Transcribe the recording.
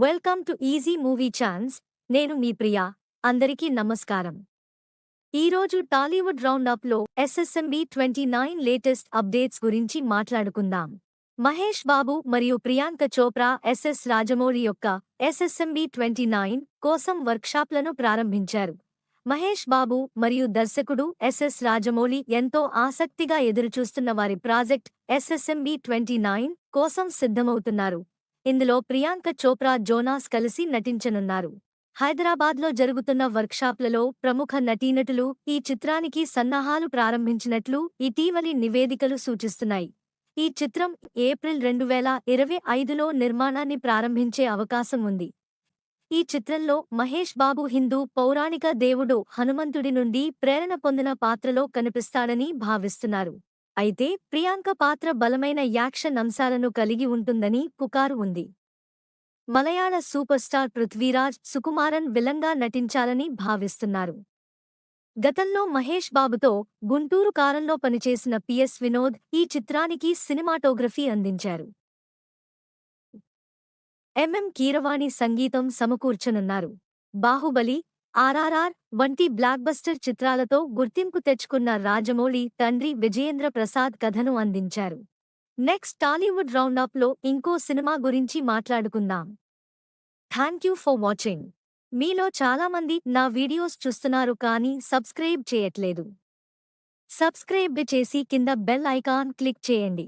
Welcome to easy movie chance. నేను మీ ప్రియా. అందరికీ నమస్కారం. ఈరోజు టాలీవుడ్ రౌండప్లో ఎస్ఎస్ఎంబీ 29 లేటెస్ట్ అప్డేట్స్ గురించి మాట్లాడుకుందాం. మహేష్ బాబు మరియు ప్రియాంక చోప్రా ఎస్ఎస్ రాజమౌళి యొక్క ఎస్ఎస్ఎంబీ 29 కోసం వర్క్షాప్లను ప్రారంభించారు. మహేష్ బాబు మరియు దర్శకుడు ఎస్ఎస్ రాజమౌళి ఎంతో ఆసక్తిగా ఎదురుచూస్తున్న వారి ప్రాజెక్ట్ ఎస్ఎస్ఎంబీ 29 కోసం సిద్ధమవుతున్నారు. ఇందులో ప్రియాంక చోప్రా జోనాస్ కలిసి నటించనున్నారు. హైదరాబాద్లో జరుగుతున్న వర్క్షాప్లలో ప్రముఖ నటీనటులు ఈ చిత్రానికి సన్నాహాలు ప్రారంభించినట్లు ఇటీవలి నివేదికలు సూచిస్తున్నాయి. ఈ చిత్రం ఏప్రిల్ 2025లో నిర్మాణాన్ని ప్రారంభించే అవకాశం ఉంది. ఈ చిత్రంలో మహేష్ బాబు హిందూ పౌరాణిక దేవుడు హనుమంతుడి నుండి ప్రేరణ పొందిన పాత్రలో కనిపిస్తాడని భావిస్తున్నారు. అయితే ప్రియాంక పాత్ర బలమైన యాక్షన్ అంశాలను కలిగి ఉంటుందని పుకారు ఉంది. మలయాళ సూపర్ స్టార్ పృథ్వీరాజ్ సుకుమారన్ విలన్గా నటించాలని భావిస్తున్నారు. గతంలో మహేష్ బాబుతో గుంటూరు కారంలో పనిచేసిన పిఎస్ వినోద్ ఈ చిత్రానికి సినిమాటోగ్రఫీ అందించారు. కీరవాణి సంగీతం సమకూర్చనున్నారు. బాహుబలి, ఆర్ఆర్ఆర్ వంటి బ్లాక్బస్టర్ చిత్రాలతో గుర్తింపు తెచ్చుకున్న రాజమౌళి తండ్రి విజయేంద్ర ప్రసాద్ కథను అందించారు. నెక్స్ట్ టాలీవుడ్ రౌండప్లో ఇంకో సినిమా గురించి మాట్లాడుకుందాం. Thank you for watching. మీలో చాలామంది నా వీడియోస్ చూస్తున్నారు కానీ సబ్స్క్రైబ్ చేయట్లేదు. సబ్స్క్రైబ్ చేసి కింద బెల్ ఐకాన్ క్లిక్ చేయండి.